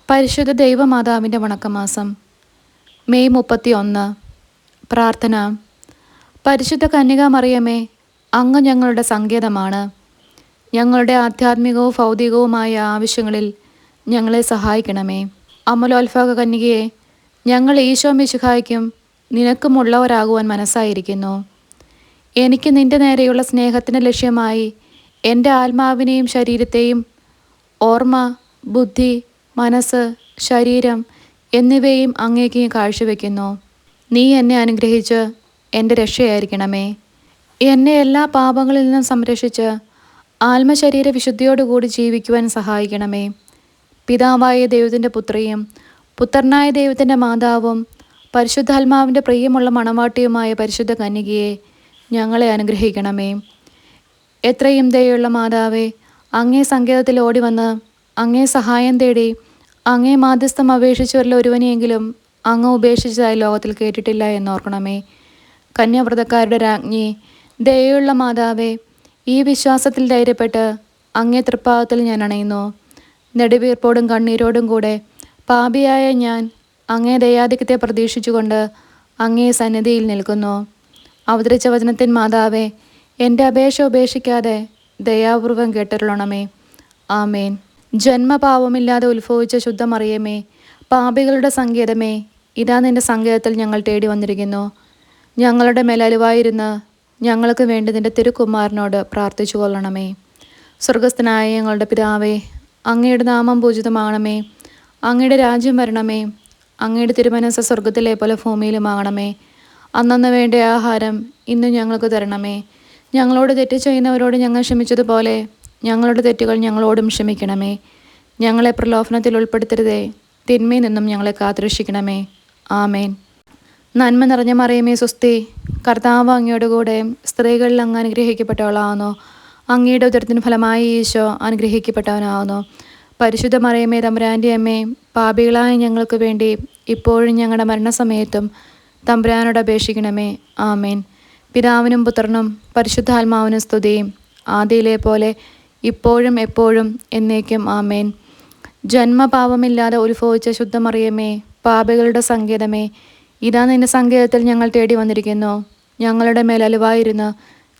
പരിശുദ്ധ ദൈവമാതാവിൻ്റെ വണക്കമാസം മെയ് 31. പ്രാർത്ഥന. പരിശുദ്ധ കന്യകാമറിയമേ, അങ്ങ് ഞങ്ങളുടെ സങ്കേതമാണ്. ഞങ്ങളുടെ ആധ്യാത്മികവും ഭൗതികവുമായ ആവശ്യങ്ങളിൽ ഞങ്ങളെ സഹായിക്കണമേ. അമലോത്ഭവ കന്യകയെ, ഞങ്ങൾ ഈശോ മിശിഹായ്ക്കും നിനക്കുമുള്ളവരാകുവാൻ മനസ്സായിരിക്കുന്നു. എനിക്ക് നിന്റെ നേരെയുള്ള സ്നേഹത്തിന് ലക്ഷ്യമായി എൻ്റെ ആത്മാവിനെയും ശരീരത്തെയും, ഓർമ്മ, ബുദ്ധി, മനസ്സ്, ശരീരം എന്നിവയും അങ്ങേക്ക് കാഴ്ചവെക്കുന്നു. നീ എന്നെ അനുഗ്രഹിച്ച് എൻ്റെ രക്ഷയായിരിക്കണമേ. എന്നെ എല്ലാ പാപങ്ങളിൽ നിന്നും സംരക്ഷിച്ച് ആത്മശരീര വിശുദ്ധിയോടുകൂടി ജീവിക്കുവാൻ സഹായിക്കണമേ. പിതാവായ ദൈവത്തിൻ്റെ പുത്രിയും പുത്രനായ ദൈവത്തിൻ്റെ മാതാവും പരിശുദ്ധാത്മാവിൻ്റെ പ്രിയമുള്ള മണവാട്ടിയുമായ പരിശുദ്ധ കന്യകയെ, ഞങ്ങളെ അനുഗ്രഹിക്കണമേ. എത്രയും ദയുള്ള മാതാവേ, അങ്ങേ സങ്കേതത്തിൽ ഓടിവന്ന് അങ്ങേ സഹായം തേടി അങ്ങേ മാധ്യസ്ഥം അപേക്ഷിച്ചവരിൽ ഒരുവനെയെങ്കിലും അങ്ങ് ഉപേക്ഷിച്ചതായി ലോകത്തിൽ കേട്ടിട്ടില്ല എന്നോർക്കണമേ. കന്യാവ്രതക്കാരുടെ രാജ്ഞി, ദയയുള്ള മാതാവേ, ഈ വിശ്വാസത്തിൽ ധൈര്യപ്പെട്ട് അങ്ങേ തൃപ്പാദത്തിൽ ഞാൻ അണയുന്നു. നെടുവീർപ്പോടും കണ്ണീരോടും കൂടെ പാപിയായ ഞാൻ അങ്ങേ ദയാധിക്യത്തെ പ്രതീക്ഷിച്ചുകൊണ്ട് അങ്ങേ സന്നിധിയിൽ നിൽക്കുന്നു. അവതരിച്ച വചനത്തിൻ മാതാവേ, എൻ്റെ അപേക്ഷ ഉപേക്ഷിക്കാതെ ദയാപൂർവം കേട്ടരുളണമേ. ആമേൻ. ജന്മപാപമില്ലാതെ ഉത്ഭവിച്ച ശുദ്ധമറിയമേ, പാപികളുടെ സങ്കേതമേ, ഇതാ നിന്റെ സങ്കേതത്തിൽ ഞങ്ങൾ തേടി വന്നിരിക്കുന്നു. ഞങ്ങളുടെ മേലലുവായിരുന്ന് ഞങ്ങൾക്ക് വേണ്ടി നിന്റെ തിരുക്കുമാരനോട് പ്രാർത്ഥിച്ചു കൊള്ളണമേ. സ്വർഗസ്ഥനായ ഞങ്ങളുടെ പിതാവേ, അങ്ങയുടെ നാമം പൂജിതമാകണമേ. അങ്ങയുടെ രാജ്യം വരണമേ. അങ്ങയുടെ തിരുമനസ്സ് സ്വർഗത്തിലെ പോലെ ഭൂമിയിലുമാകണമേ. അന്നന്ന് വേണ്ട ആഹാരം ഇന്ന് ഞങ്ങൾക്ക് തരണമേ. ഞങ്ങളോട് തെറ്റ് ചെയ്യുന്നവരോട് ഞങ്ങൾ ക്ഷമിച്ചതുപോലെ ഞങ്ങളുടെ തെറ്റുകൾ ഞങ്ങളോടും ക്ഷമിക്കണമേ. ഞങ്ങളെ പ്രലോഭനത്തിൽ ഉൾപ്പെടുത്തരുതേ, തിന്മയിൽ നിന്നും ഞങ്ങളെ കാത്തുരക്ഷിക്കണമേ. ആമേൻ. നന്മ നിറഞ്ഞ മറിയമേ സ്വസ്തി, കർത്താവ് അങ്ങയുടെ കൂടെ സ്ത്രീകളിൽ അങ്ങ് അനുഗ്രഹിക്കപ്പെട്ടവളാവുന്നു. അങ്ങയുടെ ഉദരത്തിന് ഫലമായി ഈശോ അനുഗ്രഹിക്കപ്പെട്ടവനാവുന്നു. പരിശുദ്ധ മറിയമേ, തമ്പുരാൻ്റെ അമ്മേ, പാപികളായ ഞങ്ങൾക്ക് വേണ്ടി ഇപ്പോഴും ഞങ്ങളുടെ മരണസമയത്തും തമ്പുരാനോട് അപേക്ഷിക്കണമേ. ആമേൻ. പിതാവിനും പുത്രനും പരിശുദ്ധാത്മാവിനും സ്തുതി, ആദിയിലെ പോലെ ഇപ്പോഴും എപ്പോഴും എന്നേക്കും. ആമേൻ. ജന്മപാപമില്ലാതെ ഉത്ഭവിച്ച ശുദ്ധമറിയമേ, പാപികളുടെ സങ്കേതമേ, ഇതാ നിന്റെ സങ്കേതത്തിൽ ഞങ്ങൾ തേടി വന്നിരിക്കുന്നു. ഞങ്ങളുടെ മേൽ അലുവായിരുന്ന്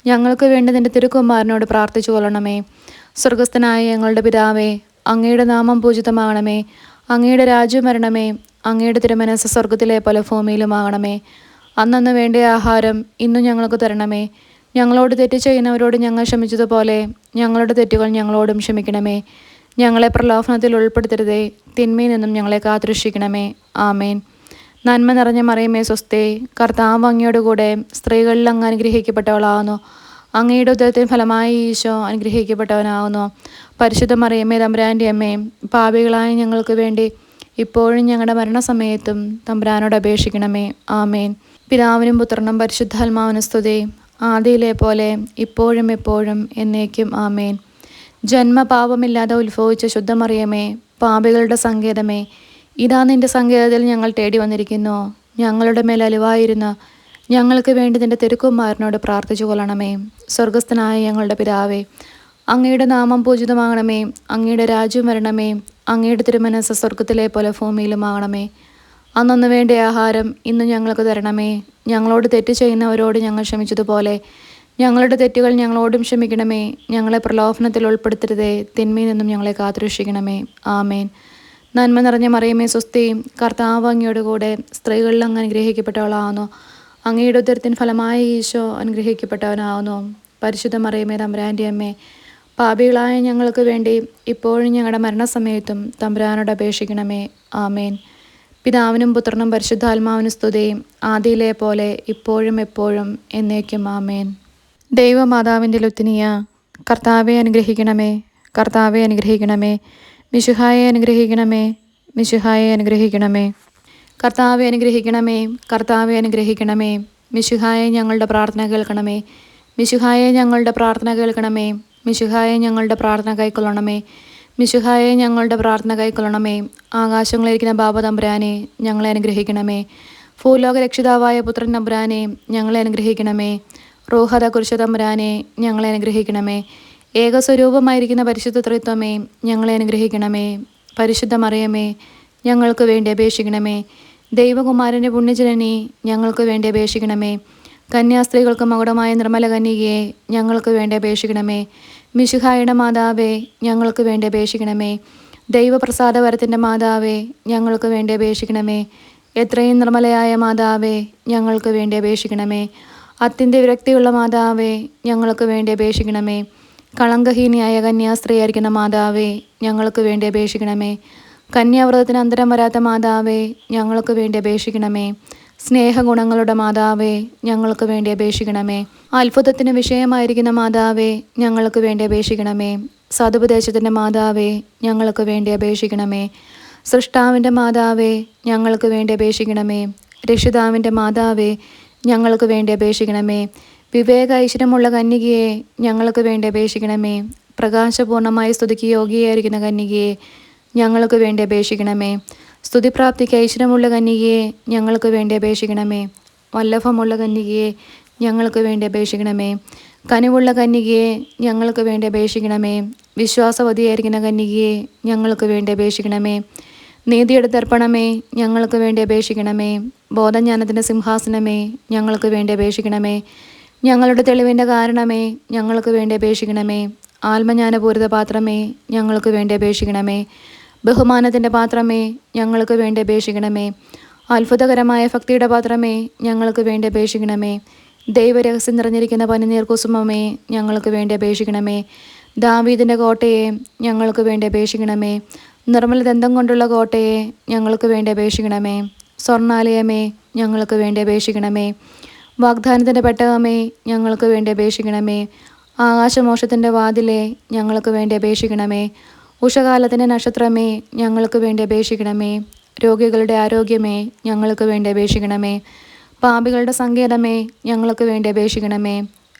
ഞങ്ങൾക്ക് വേണ്ടി നിന്റെ തിരുക്കുമാരനോട് പ്രാർത്ഥിച്ചു കൊള്ളണമേ. സ്വർഗസ്ഥനായ ഞങ്ങളുടെ പിതാവേ, അങ്ങയുടെ നാമം പൂജിതമാകണമേ. അങ്ങയുടെ രാജ്യം വരണമേ. അങ്ങയുടെ തിരുമനസ്സ് സ്വർഗത്തിലെ പോലെ ഭൂമിയിലുമാകണമേ. അന്നന്ന് വേണ്ട ആഹാരം ഇന്നും ഞങ്ങൾക്ക് തരണമേ. ഞങ്ങളോട് തെറ്റ് ചെയ്യുന്നവരോട് ഞങ്ങൾ ക്ഷമിച്ചതുപോലെ ഞങ്ങളുടെ തെറ്റുകൾ ഞങ്ങളോടും ക്ഷമിക്കണമേ. ഞങ്ങളെ പ്രലോഭനത്തിൽ ഉൾപ്പെടുത്തരുതേ, തിന്മയിൽ നിന്നും ഞങ്ങളെ കാത്തുരക്ഷിക്കണമേ. ആമേൻ. നന്മ നിറഞ്ഞ മറിയമേ സ്വസ്തി, കർത്താവ് അങ്ങയുടെ കൂടെ സ്ത്രീകളിൽ അങ്ങ് അനുഗ്രഹിക്കപ്പെട്ടവളാവുന്നു. അങ്ങയുടെ ഉദരത്തിന് ഫലമായി ഈശോ അനുഗ്രഹിക്കപ്പെട്ടവനാവുന്നു. പരിശുദ്ധ മറിയമേ, തമ്പുരാൻ്റെ അമ്മേ, പാപികളായ ഞങ്ങൾക്ക് വേണ്ടി ഇപ്പോഴും ഞങ്ങളുടെ മരണസമയത്തും തമ്പുരാനോട് അപേക്ഷിക്കണമേ. ആമേൻ. പിതാവിനും പുത്രനും പരിശുദ്ധാത്മാവിനും സ്തുതി, ആദിയിലെ പോലെ ഇപ്പോഴും എപ്പോഴും എന്നേക്കും. ആമേൻ. ജന്മപാപമില്ലാതെ ഉത്ഭവിച്ച ശുദ്ധമറിയമേ, പാപികളുടെ സങ്കേതമേ, ഇതാ നിന്റെ സങ്കേതത്തിൽ ഞങ്ങൾ തേടി വന്നിരിക്കുന്നു. ഞങ്ങളുടെ മേൽ അലുവായിരുന്ന് ഞങ്ങൾക്ക് വേണ്ടി നിന്റെ തിരുക്കുമാരനോട് പ്രാർത്ഥിച്ചു കൊള്ളണമേ. സ്വർഗസ്ഥനായ ഞങ്ങളുടെ പിതാവേ, അങ്ങയുടെ നാമം പൂജിതമാകണമേ. അങ്ങയുടെ രാജ്യം വരണമേ. അങ്ങയുടെ തിരുമനസ്സ് സ്വർഗത്തിലെ പോലെ ഭൂമിയിലുമാകണമേ. അന്നന്ന് വേണ്ട ആഹാരം ഇന്ന് ഞങ്ങൾക്ക് തരണമേ. ഞങ്ങളോട് തെറ്റ് ചെയ്യുന്നവരോട് ഞങ്ങൾ ക്ഷമിച്ചതുപോലെ ഞങ്ങളുടെ തെറ്റുകൾ ഞങ്ങളോടും ക്ഷമിക്കണമേ. ഞങ്ങളെ പ്രലോഭനത്തിൽ ഉൾപ്പെടുത്തരുതേ, തിന്മയിൽ നിന്നും ഞങ്ങളെ കാത്തുരക്ഷിക്കണമേ. ആമേൻ. നന്മ നിറഞ്ഞ മറിയമേ സ്വസ്തി, കർത്താവ് അങ്ങയുടെ കൂടെ സ്ത്രീകളിൽ അങ്ങ് അനുഗ്രഹിക്കപ്പെട്ടവളാവുന്നു. അങ്ങയുടെ ഉദരത്തിന് ഫലമായി ഈശോ അനുഗ്രഹിക്കപ്പെട്ടവനാവുന്നു. പരിശുദ്ധ മറിയമേ, തമ്പുരാൻ്റെ അമ്മേ, പാപികളായ ഞങ്ങൾക്ക് വേണ്ടി ഇപ്പോഴും ഞങ്ങളുടെ മരണസമയത്തും തമ്പുരാനോട് അപേക്ഷിക്കണമേ. ആമേൻ. പിതാവിനും പുത്രനും പരിശുദ്ധാത്മാവിനും സ്തുതി, ആദിയിലെ പോലെ ഇപ്പോഴും എപ്പോഴും എന്നേക്കും. ആമേൻ. ദൈവമാതാവിൻ്റെ ലുത്തിനിയ, കർത്താവെ അനുഗ്രഹിക്കണമേ. കർത്താവെ അനുഗ്രഹിക്കണമേ. മിശിഹായെ അനുഗ്രഹിക്കണമേ. മിശിഹായെ അനുഗ്രഹിക്കണമേ. കർത്താവെ അനുഗ്രഹിക്കണമേ. കർത്താവെ അനുഗ്രഹിക്കണമേ. മിശിഹായെ ഞങ്ങളുടെ പ്രാർത്ഥന കേൾക്കണമേ. മിശിഹായെ ഞങ്ങളുടെ പ്രാർത്ഥന കേൾക്കണമേ. മിശിഹായെ ഞങ്ങളുടെ പ്രാർത്ഥന കൈക്കൊള്ളണമേ. മിശിഹായെ ഞങ്ങളുടെ പ്രാർത്ഥന കൈക്കൊള്ളണമേ. ആകാശങ്ങളിലിരിക്കുന്ന ബാബ തമ്പുരാനെ, ഞങ്ങളെ അനുഗ്രഹിക്കണമേ. ഭൂലോക രക്ഷിതാവായ പുത്രൻ തമ്പുരാനെ, ഞങ്ങളെ അനുഗ്രഹിക്കണമേ. റൂഹത കുരിശ തമ്പുരാനെ, ഞങ്ങളെ അനുഗ്രഹിക്കണമേ. ഏകസ്വരൂപമായിരിക്കുന്ന പരിശുദ്ധ ത്രിത്വമേ, ഞങ്ങളെ അനുഗ്രഹിക്കണമേ. പരിശുദ്ധ മറിയമേ, ഞങ്ങൾക്ക് വേണ്ടി അപേക്ഷിക്കണമേ. ദൈവകുമാരൻ്റെ പുണ്യജനനി, ഞങ്ങൾക്ക് വേണ്ടി അപേക്ഷിക്കണമേ. കന്യാസ്ത്രീകൾക്ക് മകുടമായ നിർമ്മല കന്യകയെ, ഞങ്ങൾക്ക് വേണ്ടി അപേക്ഷിക്കണമേ. മിശിഹായുടെ മാതാവേ, ഞങ്ങൾക്ക് വേണ്ടി അപേക്ഷിക്കണമേ. ദൈവപ്രസാദവരത്തിൻ്റെ മാതാവേ, ഞങ്ങൾക്ക് വേണ്ടി അപേക്ഷിക്കണമേ. എത്രയും നിർമ്മലയായ മാതാവേ, ഞങ്ങൾക്ക് വേണ്ടി അപേക്ഷിക്കണമേ. അത്യന്ത വിരക്തിയുള്ള മാതാവേ, ഞങ്ങൾക്ക് വേണ്ടി അപേക്ഷിക്കണമേ. കളങ്കഹീനിയായ കന്യാസ്ത്രീയായിരിക്കുന്ന മാതാവേ, ഞങ്ങൾക്ക് വേണ്ടി അപേക്ഷിക്കണമേ. കന്യാവ്രതത്തിന് അന്തരം വരാത്ത മാതാവേ, ഞങ്ങൾക്ക് വേണ്ടി അപേക്ഷിക്കണമേ. സ്നേഹഗുണങ്ങളുടെ മാതാവേ, ഞങ്ങൾക്ക് വേണ്ടി അപേക്ഷിക്കണമേ. അത്ഭുതത്തിന് വിഷയമായിരിക്കുന്ന മാതാവേ, ഞങ്ങൾക്ക് വേണ്ടി അപേക്ഷിക്കണമേ. സതുപദേശത്തിൻ്റെ മാതാവേ, ഞങ്ങൾക്ക് വേണ്ടി അപേക്ഷിക്കണമേ. സൃഷ്ടാവിൻ്റെ മാതാവേ, ഞങ്ങൾക്ക് വേണ്ടി അപേക്ഷിക്കണമേ. രക്ഷിതാവിൻ്റെ മാതാവേ, ഞങ്ങൾക്ക് വേണ്ടി അപേക്ഷിക്കണമേ. വിവേക ഐശ്വര്യമുള്ള കന്യകയെ, ഞങ്ങൾക്ക് വേണ്ടി അപേക്ഷിക്കണമേ. പ്രകാശപൂർണമായി സ്തുതിക്ക് യോഗ്യയായിരിക്കുന്ന കന്യകയെ, ഞങ്ങൾക്ക് വേണ്ടി അപേക്ഷിക്കണമേ. സ്തുതിപ്രാപ്തിക്ക് ഐശ്വര്യമുള്ള കന്യകയെ, ഞങ്ങൾക്ക് വേണ്ടി അപേക്ഷിക്കണമേ. വല്ലഭമുള്ള കന്യകയെ, ഞങ്ങൾക്ക് വേണ്ടി അപേക്ഷിക്കണമേ. കനിവുള്ള കന്യകയെ, ഞങ്ങൾക്ക് വേണ്ടി അപേക്ഷിക്കണമേ. വിശ്വാസവതിയായിരിക്കുന്ന കന്യകയെ, ഞങ്ങൾക്ക് വേണ്ടി അപേക്ഷിക്കണമേ. നീതിയുടെ ദർപ്പണമേ, ഞങ്ങൾക്ക് വേണ്ടി അപേക്ഷിക്കണമേ. ബോധജ്ഞാനത്തിൻ്റെ സിംഹാസനമേ, ഞങ്ങൾക്ക് വേണ്ടി അപേക്ഷിക്കണമേ. ഞങ്ങളുടെ തെളിവിൻ്റെ കാരണമേ, ഞങ്ങൾക്ക് വേണ്ടി അപേക്ഷിക്കണമേ. ആത്മജ്ഞാനപൂരിത പാത്രമേ, ഞങ്ങൾക്ക് വേണ്ടി അപേക്ഷിക്കണമേ. ബഹുമാനത്തിൻ്റെ പാത്രമേ, ഞങ്ങൾക്ക് വേണ്ടി അപേക്ഷിക്കണമേ. അത്ഭുതകരമായ ഭക്തിയുടെ പാത്രമേ, ഞങ്ങൾക്ക് വേണ്ടി അപേക്ഷിക്കണമേ. ദൈവരഹസ്യം നിറഞ്ഞിരിക്കുന്ന പനിനീർ കുസുമമേ, ഞങ്ങൾക്ക് വേണ്ടി അപേക്ഷിക്കണമേ. ദാവീദിൻ്റെ കോട്ടയെ, ഞങ്ങൾക്ക് വേണ്ടി അപേക്ഷിക്കണമേ. നിർമ്മല ദന്തം കൊണ്ടുള്ള കോട്ടയെ, ഞങ്ങൾക്ക് വേണ്ടി അപേക്ഷിക്കണമേ. സ്വർണ്ണാലയമേ, ഞങ്ങൾക്ക് വേണ്ടി അപേക്ഷിക്കണമേ. വാഗ്ദാനത്തിൻ്റെ പെട്ടകമേ, ഞങ്ങൾക്ക് വേണ്ടി അപേക്ഷിക്കണമേ. ആകാശമോക്ഷത്തിൻ്റെ വാതിലെ, ഞങ്ങൾക്ക് വേണ്ടി അപേക്ഷിക്കണമേ. ഉഷകാലത്തിൻ്റെ നക്ഷത്രമേ, ഞങ്ങൾക്ക് വേണ്ടി അപേക്ഷിക്കണമേ. രോഗികളുടെ ആരോഗ്യമേ, ഞങ്ങൾക്ക് വേണ്ടി അപേക്ഷിക്കണമേ. പാപികളുടെ സങ്കേതമേ, ഞങ്ങൾക്ക് വേണ്ടി അപേക്ഷിക്കണമേ.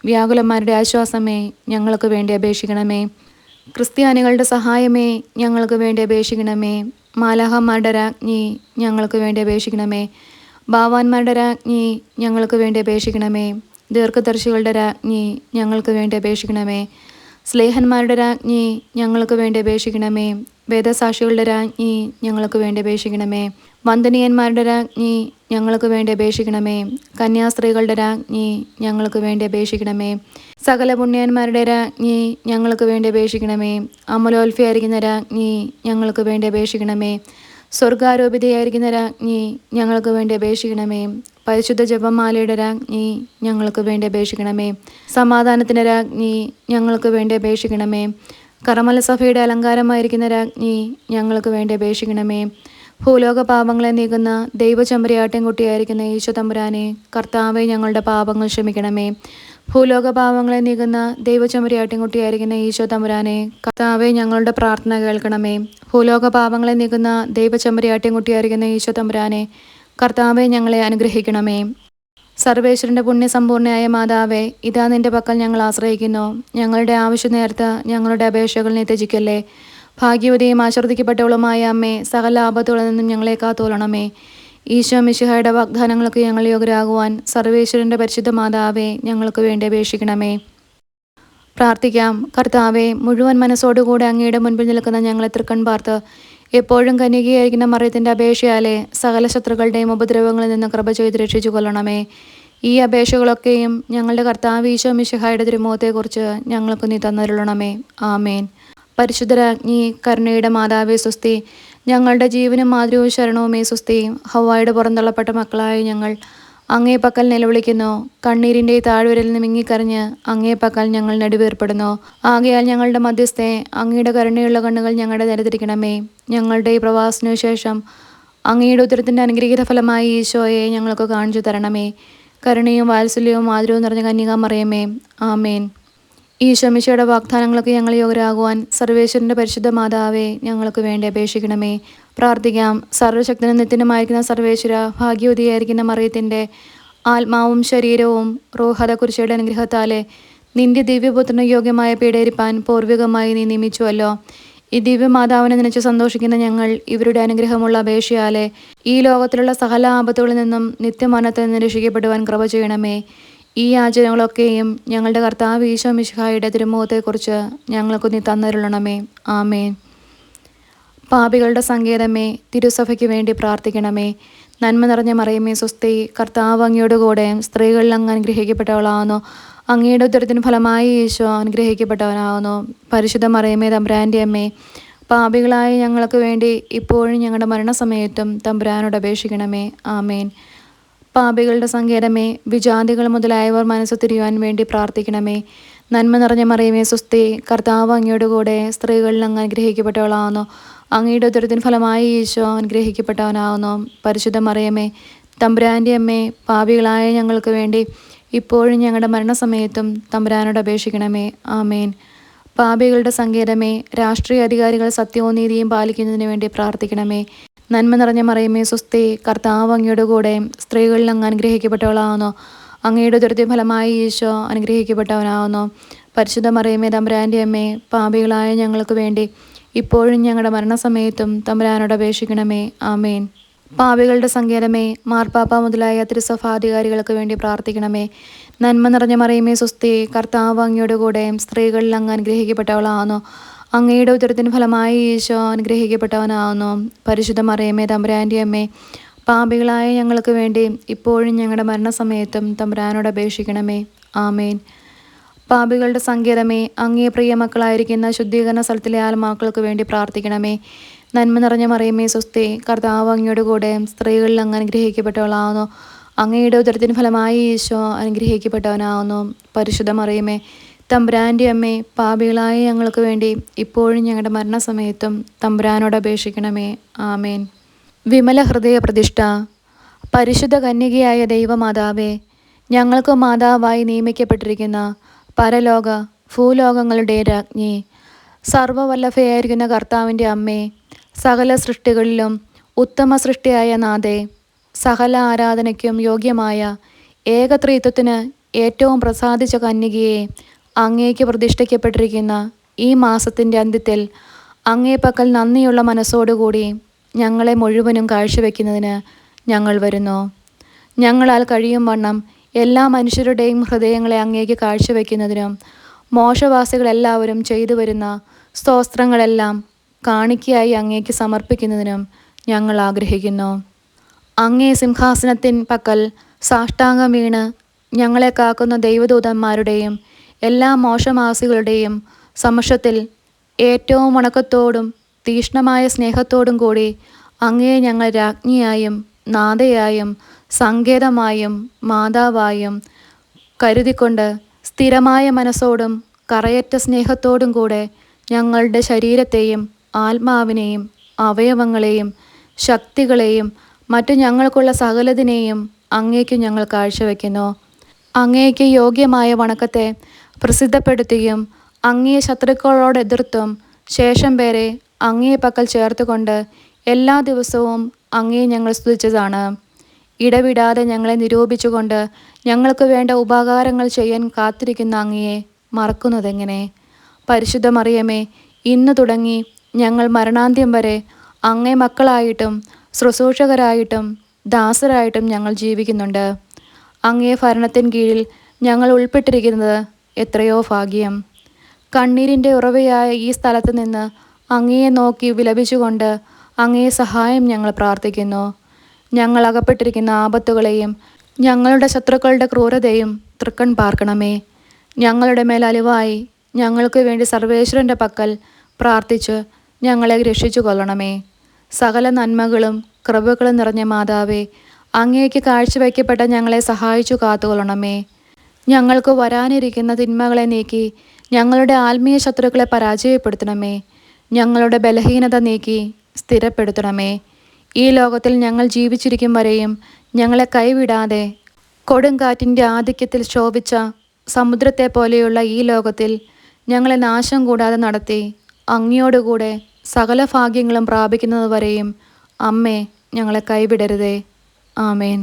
വ്യാകുലന്മാരുടെ ആശ്വാസമേ, ഞങ്ങൾക്ക് വേണ്ടി അപേക്ഷിക്കണമേ. ക്രിസ്ത്യാനികളുടെ സഹായമേ, ഞങ്ങൾക്ക് വേണ്ടി അപേക്ഷിക്കണമേ. മാലാഹന്മാരുടെ രാജ്ഞി, ഞങ്ങൾക്ക് വേണ്ടി അപേക്ഷിക്കണമേ. ഭാവാന്മാരുടെ രാജ്ഞി, ഞങ്ങൾക്ക് വേണ്ടി അപേക്ഷിക്കണമേ. ദീർഘദർശികളുടെ രാജ്ഞി, ഞങ്ങൾക്ക് വേണ്ടി അപേക്ഷിക്കണമേ. സ്ലേഹന്മാരുടെ രാജ്ഞി, ഞങ്ങൾക്ക് വേണ്ടി അപേക്ഷിക്കണമേ. വേദസാക്ഷികളുടെ രാജ്ഞി, ഞങ്ങൾക്ക് വേണ്ടി അപേക്ഷിക്കണമേ. വന്ദനീയന്മാരുടെ രാജ്ഞി, ഞങ്ങൾക്ക് വേണ്ടി അപേക്ഷിക്കണമേ. കന്യാസ്ത്രീകളുടെ രാജ്ഞി, ഞങ്ങൾക്ക് വേണ്ടി അപേക്ഷിക്കണമേ. സകല പുണ്യന്മാരുടെ രാജ്ഞി, ഞങ്ങൾക്ക് വേണ്ടി അപേക്ഷിക്കണമേ. അമലോൽഫിയായിരിക്കുന്ന രാജ്ഞി, ഞങ്ങൾക്ക് വേണ്ടി അപേക്ഷിക്കണമേ. സ്വർഗാരോപിതയായിരിക്കുന്ന രാജ്ഞി, ഞങ്ങൾക്ക് വേണ്ടി അപേക്ഷിക്കണമേ. പരിശുദ്ധ ജപമാലയുടെ രാജ്ഞി, ഞങ്ങൾക്ക് വേണ്ടി അപേക്ഷിക്കണമേ. സമാധാനത്തിൻ്റെ രാജ്ഞി, ഞങ്ങൾക്ക് വേണ്ടി അപേക്ഷിക്കണമേ. കർമ്മല സഭയുടെ അലങ്കാരമായിരിക്കുന്ന രാജ്ഞി, ഞങ്ങൾക്ക് വേണ്ടി അപേക്ഷിക്കണമേ. ഭൂലോക പാപങ്ങളെ നീക്കുന്ന ദൈവചെമ്പരിയാട്ടിൻകുട്ടിയായിരിക്കുന്ന ഈശോ തമ്പുരാനെ, കർത്താവെ ഞങ്ങളുടെ പാപങ്ങൾ ക്ഷമിക്കണമേ. ഭൂലോക പാപങ്ങളെ നീക്കുന്ന ദൈവചെമ്പരിയാട്ടിൻകുട്ടിയായിരിക്കുന്ന ഈശോ തമ്പുരാനെ, കർത്താവെ ഞങ്ങളുടെ പ്രാർത്ഥന കേൾക്കണമേ. ഭൂലോക പാപങ്ങളെ നീക്കുന്ന ദൈവചെമ്പരിയാട്ടിൻകുട്ടിയായിരിക്കുന്ന ഈശോ തമ്പുരാനെ, കർത്താവെ ഞങ്ങളെ അനുഗ്രഹിക്കണമേ. സർവേശ്വരൻ്റെ പുണ്യസമ്പൂർണ്ണയായ മാതാവേ, ഇതാ നിന്റെ പക്കൽ ഞങ്ങൾ ആശ്രയിക്കുന്നു. ഞങ്ങളുടെ ആവശ്യ നേരത്ത് ഞങ്ങളുടെ അപേക്ഷകൾ നീ ത്യജിക്കല്ലേ. ഭാഗ്യവതിയും ആശ്രദിക്കപ്പെട്ടവളുമായ അമ്മേ, സകല ആപത്തുകളിൽ നിന്നും ഞങ്ങളെ കാത്തോളണമേ. ഈശോ മിശിഹായുടെ വാഗ്ദാനങ്ങൾക്ക് ഞങ്ങൾ യോഗ്യരാകുവാൻ സർവേശ്വരൻ്റെ പരിശുദ്ധ മാതാവേ, ഞങ്ങൾക്ക് വേണ്ടി അപേക്ഷിക്കണമേ. പ്രാർത്ഥിക്കാം. കർത്താവെ, മുഴുവൻ മനസ്സോടുകൂടെ അങ്ങയുടെ മുൻപിൽ നിൽക്കുന്ന ഞങ്ങളെ തൃക്കൺ പാർത്ത് എപ്പോഴും കന്യകയായിരിക്കുന്ന മറിയത്തിൻ്റെ അപേക്ഷയാലെ സകല ശത്രുക്കളുടെയും ഉപദ്രവങ്ങളിൽ നിന്ന് കൃപ ചെയ്ത് രക്ഷിച്ചു കൊള്ളണമേ. ഈ അപേക്ഷകളൊക്കെയും ഞങ്ങളുടെ കർത്താവ് ഈശോ മിശിഹായുടെ തിരുമുഖത്തെക്കുറിച്ച് ഞങ്ങൾക്ക് നീ തന്നരുളണമേ. ആമേൻ. പരിശുദ്ധരാജ്ഞി, കരുണയുടെ മാതാവേ സ്വസ്തി. ഞങ്ങളുടെ ജീവനും മാതൃവും ശരണവുമേ സ്വസ്തി. ഹവ്വായുടെ പുറന്തള്ളപ്പെട്ട മക്കളായ ഞങ്ങൾ അങ്ങേ പക്കൽ നിലവിളിക്കുന്നു. കണ്ണീരിൻ്റെ താഴ്വരയിൽ നിന്ന് മിങ്ങിക്കരഞ്ഞ് അങ്ങേ പക്കൽ ഞങ്ങൾ നെടുവേർപ്പെടുന്നു. ആകയാൽ ഞങ്ങളുടെ മധ്യസ്ഥെ, അങ്ങയുടെ കരുണയുള്ള കണ്ണുകൾ ഞങ്ങളുടെ നിരതിരിക്കണമേ. ഞങ്ങളുടെ ഈ പ്രവാസത്തിനു ശേഷം അങ്ങയുടെ ഉത്തരത്തിൻ്റെ അനുഗ്രഹീത ഫലമായി ഈശോയെ ഞങ്ങൾക്ക് കാണിച്ചു തരണമേ. കരുണയും വാത്സല്യവും മാധുര്യവും നിറഞ്ഞ കന്യകാമറിയമേ, ആമേൻ. ഈശോമിശിയുടെ വാഗ്ദാനങ്ങൾക്ക് ഞങ്ങൾ യോഗ്യരാകുവാൻ സർവേശ്വരൻ്റെ പരിശുദ്ധ മാതാവേ, ഞങ്ങൾക്ക് വേണ്ടി അപേക്ഷിക്കണമേ. പ്രാർത്ഥിക്കാം. സർവശക്തനും നിത്യനുമായിരിക്കുന്ന സർവേശ്വര, ഭാഗ്യവതിയായിരിക്കുന്ന മറിയത്തിൻ്റെ ആത്മാവും ശരീരവും റൂഹത കുരിശയുടെ അനുഗ്രഹത്താലെ നിന്റെ ദിവ്യപുത്രന് യോഗ്യമായ പീഡേരിപ്പാൻ പൂർവികമായി നീ നിയമിച്ചുവല്ലോ. ഈ ദിവ്യമാതാവിനെ നനച്ച് സന്തോഷിക്കുന്ന ഞങ്ങൾ ഇവരുടെ അനുഗ്രഹമുള്ള അപേക്ഷയാലെ ഈ ലോകത്തിലുള്ള സകല ആപത്തുകളിൽ നിന്നും നിത്യമരണത്തിൽ നിന്ന് രക്ഷിക്കപ്പെടുവാൻ കൃപ ചെയ്യണമേ. ഈ യാചനകളൊക്കെയും ഞങ്ങളുടെ കർത്താവ് ഈശോ മിശിഹായുടെ തിരുമുഖത്തെക്കുറിച്ച് ഞങ്ങൾക്ക് നീ തന്നരുളണമേ. ആമേൻ. പാപികളുടെ സങ്കേതമേ, തിരുസഭയ്ക്ക് വേണ്ടി പ്രാർത്ഥിക്കണമേ. നന്മ നിറഞ്ഞ മറിയമേ സ്വസ്തി, കർത്താവ് അങ്ങയോടുകൂടെ സ്ത്രീകളിൽ അങ്ങ് അനുഗ്രഹിക്കപ്പെട്ടവളാകുന്നു. അങ്ങയുടെ ഉദരത്തിൻ ഫലമായി ഈശോ അനുഗ്രഹിക്കപ്പെട്ടവനാകുന്നു. പരിശുദ്ധ മറിയമേ തമ്പുരാൻ്റെ അമ്മേ, പാപികളായ ഞങ്ങൾക്ക് വേണ്ടി ഇപ്പോഴും ഞങ്ങളുടെ മരണസമയത്തും തമ്പുരാനോട് അപേക്ഷിക്കണമേ. ആമേൻ. പാപികളുടെ സങ്കേതമേ, വിജാതികൾ മുതലായവർ മനസ്സ് തിരിയുവാൻ വേണ്ടി പ്രാർത്ഥിക്കണമേ. നന്മ നിറഞ്ഞ മറിയമേ സ്വസ്തി, കർത്താവ് അങ്ങയോടുകൂടെ സ്ത്രീകളിൽ അങ്ങ് അനുഗ്രഹിക്കപ്പെട്ടവളാകുന്നു. അങ്ങയുടെ ഉദരത്തിൻ ഫലമായി ഈശോ അനുഗ്രഹിക്കപ്പെട്ടവനാകുന്നു. പരിശുദ്ധ മറിയമേ തമ്പുരാൻ്റെ അമ്മേ, പാപികളായ ഞങ്ങൾക്ക് വേണ്ടി ഇപ്പോഴും ഞങ്ങളുടെ മരണസമയത്തും തമ്പുരാനോട് അപേക്ഷിക്കണമേ. ആമേൻ. പാപികളുടെ സങ്കേതമേ, രാഷ്ട്രീയ അധികാരികൾ സത്യവും നീതിയും പാലിക്കുന്നതിന് വേണ്ടി പ്രാർത്ഥിക്കണമേ. നന്മ നിറഞ്ഞ മറിയമേ സ്വസ്തി, കർത്താവ് അങ്ങയോടുകൂടെ സ്ത്രീകളിൽ അങ്ങ് അനുഗ്രഹിക്കപ്പെട്ടവളാകുന്നു. അങ്ങയുടെ ഉദരത്തിൻ ഫലമായി ഈശോ അനുഗ്രഹിക്കപ്പെട്ടവനാകുന്നു. പരിശുദ്ധ മറിയമേ തമ്പുരാൻ്റെ അമ്മേ, പാപികളായ ഞങ്ങൾക്ക് വേണ്ടി ഇപ്പോഴും ഞങ്ങളുടെ മരണസമയത്തും തമ്പുരാനോട് അപേക്ഷിക്കണമേ. ആമേൻ. പാപികളുടെ സങ്കേതമേ, മാർപ്പാപ്പ മുതലായ തിരുസഭാധികാരികൾക്ക് വേണ്ടി പ്രാർത്ഥിക്കണമേ. നന്മ നിറഞ്ഞ മറിയമേ സ്വസ്തി, കർത്താവ് അങ്ങയോടുകൂടെ സ്ത്രീകളിൽ അങ്ങ് അനുഗ്രഹിക്കപ്പെട്ടവളാകുന്നു. അങ്ങയുടെ ഉദരത്തിന് ഫലമായി ഈശോ അനുഗ്രഹിക്കപ്പെട്ടവനാകുന്നു. പരിശുദ്ധ മറിയമേ തമ്പുരാൻ്റെ അമ്മേ, പാപികളായ ഞങ്ങൾക്ക് വേണ്ടി ഇപ്പോഴും ഞങ്ങളുടെ മരണസമയത്തും തമ്പുരാനോട് അപേക്ഷിക്കണമേ. ആമേൻ. പാപികളുടെ സങ്കേതമേ, അങ്ങേ പ്രിയ മക്കളായിരിക്കുന്ന ശുദ്ധീകരണ സ്ഥലത്തിലെ ആത്മാക്കൾക്ക് വേണ്ടി പ്രാർത്ഥിക്കണമേ. നന്മ നിറഞ്ഞ മറിയമേ സ്വസ്തി, കർത്താവ് അങ്ങയോടുകൂടെ സ്ത്രീകളിൽ അങ്ങ് അനുഗ്രഹിക്കപ്പെട്ടവളാകുന്നു. അങ്ങയുടെ ഉദരത്തിന് ഫലമായി ഈശോ അനുഗ്രഹിക്കപ്പെട്ടവനാകുന്നു. പരിശുദ്ധ മറിയമേ തമ്പുരാൻ്റെ അമ്മേ, പാപികളായ ഞങ്ങൾക്ക് വേണ്ടി ഇപ്പോഴും ഞങ്ങളുടെ മരണസമയത്തും തമ്പുരാനോട് അപേക്ഷിക്കണമേ. ആമേൻ. വിമല ഹൃദയ പ്രതിഷ്ഠ. പരിശുദ്ധ കന്യകയായ ദൈവമാതാവേ, ഞങ്ങൾക്ക് മാതാവായി നിയമിക്കപ്പെട്ടിരിക്കുന്ന പരലോക ഭൂലോകങ്ങളുടെ രാജ്ഞി, സർവവല്ലഭയായിരിക്കുന്ന കർത്താവിൻ്റെ അമ്മേ, സകല സൃഷ്ടികളിലും ഉത്തമ സൃഷ്ടിയായ നാഥേ, സകല ആരാധനയ്ക്കും യോഗ്യമായ ഏകത്രിത്വത്തിന് ഏറ്റവും പ്രസാദിച്ച കന്യകയെ, അങ്ങേക്ക് പ്രതിഷ്ഠിക്കപ്പെട്ടിരിക്കുന്ന ഈ മാസത്തിൻ്റെ അന്ത്യത്തിൽ അങ്ങേ പക്കൽ നന്ദിയുള്ള മനസ്സോടുകൂടി ഞങ്ങളെ മുഴുവനും കാഴ്ചവെക്കുന്നതിന് ഞങ്ങൾ വരുന്നു. ഞങ്ങളാൽ കഴിയും വണ്ണം എല്ലാ മനുഷ്യരുടെയും ഹൃദയങ്ങളെ അങ്ങേക്ക് കാഴ്ചവെക്കുന്നതിനും മോശവാസികളെല്ലാവരും ചെയ്തു വരുന്ന സ്തോത്രങ്ങളെല്ലാം കാണിക്കയായി അങ്ങേക്ക് സമർപ്പിക്കുന്നതിനും ഞങ്ങൾ ആഗ്രഹിക്കുന്നു. അങ്ങേ സിംഹാസനത്തിൻ പക്കൽ സാഷ്ടാംഗം വീണ് ഞങ്ങളെ കാക്കുന്ന ദൈവദൂതന്മാരുടെയും എല്ലാ മോശവാസികളുടെയും സമക്ഷത്തിൽ ഏറ്റവും വണക്കത്തോടും തീക്ഷ്ണമായ സ്നേഹത്തോടും കൂടി അങ്ങയെ ഞങ്ങൾ രാജ്ഞിയായും നാഥയായും സങ്കേതമായും മാതാവായും കരുതിക്കൊണ്ട് സ്ഥിരമായ മനസ്സോടും കറയറ്റ സ്നേഹത്തോടും കൂടെ ഞങ്ങളുടെ ശരീരത്തെയും ആത്മാവിനെയും അവയവങ്ങളെയും ശക്തികളെയും മറ്റു ഞങ്ങൾക്കുള്ള സകലതിനെയും അങ്ങേക്ക് ഞങ്ങൾ കാഴ്ചവെക്കുന്നു. അങ്ങേക്ക് യോഗ്യമായ വണക്കത്തെ പ്രസിദ്ധപ്പെടുത്തുകയും അങ്ങേ ശത്രുക്കളോട് എതിർത്തും ശേഷം പേരെ അങ്ങേ പക്കൽ ചേർത്തുകൊണ്ട് എല്ലാ ദിവസവും അങ്ങേ ഞങ്ങൾ സ്തുതിച്ചതാണ്. ഇടവിടാതെ ഞങ്ങളെ നിരൂപിച്ചുകൊണ്ട് ഞങ്ങൾക്ക് വേണ്ട ഉപകാരങ്ങൾ ചെയ്യാൻ കാത്തിരിക്കുന്ന അങ്ങയെ മറക്കുന്നതെങ്ങനെ? പരിശുദ്ധ മറിയമേ, ഇന്നു തുടങ്ങി ഞങ്ങൾ മരണാന്ത്യം വരെ അങ്ങേ മക്കളായിട്ടും ശുശ്രൂഷകരായിട്ടും ദാസരായിട്ടും ഞങ്ങൾ ജീവിക്കുന്നുണ്ട്. അങ്ങേ ഭരണത്തിൻ കീഴിൽ ഞങ്ങൾ ഉൾപ്പെട്ടിരിക്കുന്നത് എത്രയോ ഭാഗ്യം. കണ്ണീരിൻ്റെ ഉറവയായ ഈ സ്ഥലത്ത് നിന്ന് അങ്ങയെ നോക്കി വിലപിച്ചുകൊണ്ട് അങ്ങേ സഹായം ഞങ്ങൾ പ്രാർത്ഥിക്കുന്നു. ഞങ്ങൾ അകപ്പെട്ടിരിക്കുന്ന ആപത്തുകളെയും ഞങ്ങളുടെ ശത്രുക്കളുടെ ക്രൂരതയും തൃക്കൺ പാർക്കണമേ. ഞങ്ങളുടെ മേൽ അലിവായി ഞങ്ങൾക്ക് വേണ്ടി സർവേശ്വരൻ്റെ പക്കൽ പ്രാർത്ഥിച്ച് ഞങ്ങളെ രക്ഷിച്ചു കൊള്ളണമേ. സകല നന്മകളും കൃപകളും നിറഞ്ഞ മാതാവേ, അങ്ങേക്ക് കാഴ്ചവയ്ക്കപ്പെട്ട ഞങ്ങളെ സഹായിച്ചു കാത്തുകൊള്ളണമേ. ഞങ്ങൾക്ക് വരാനിരിക്കുന്ന തിന്മകളെ നീക്കി ഞങ്ങളുടെ ആത്മീയ ശത്രുക്കളെ പരാജയപ്പെടുത്തണമേ. ഞങ്ങളുടെ ബലഹീനത നീക്കി സ്ഥിരപ്പെടുത്തണമേ. ഈ ലോകത്തിൽ ഞങ്ങൾ ജീവിച്ചിരിക്കും വരെയും ഞങ്ങളെ കൈവിടാതെ കൊടുങ്കാറ്റിൻ്റെ ആധിക്യത്തിൽ ശോഭിച്ച സമുദ്രത്തെ പോലെയുള്ള ഈ ലോകത്തിൽ ഞങ്ങളെ നാശം കൂടാതെ നടത്തി അങ്ങയോടുകൂടെ സകല ഭാഗ്യങ്ങളും പ്രാപിക്കുന്നതുവരെയും അമ്മേ, ഞങ്ങളെ കൈവിടരുതേ. ആമേൻ.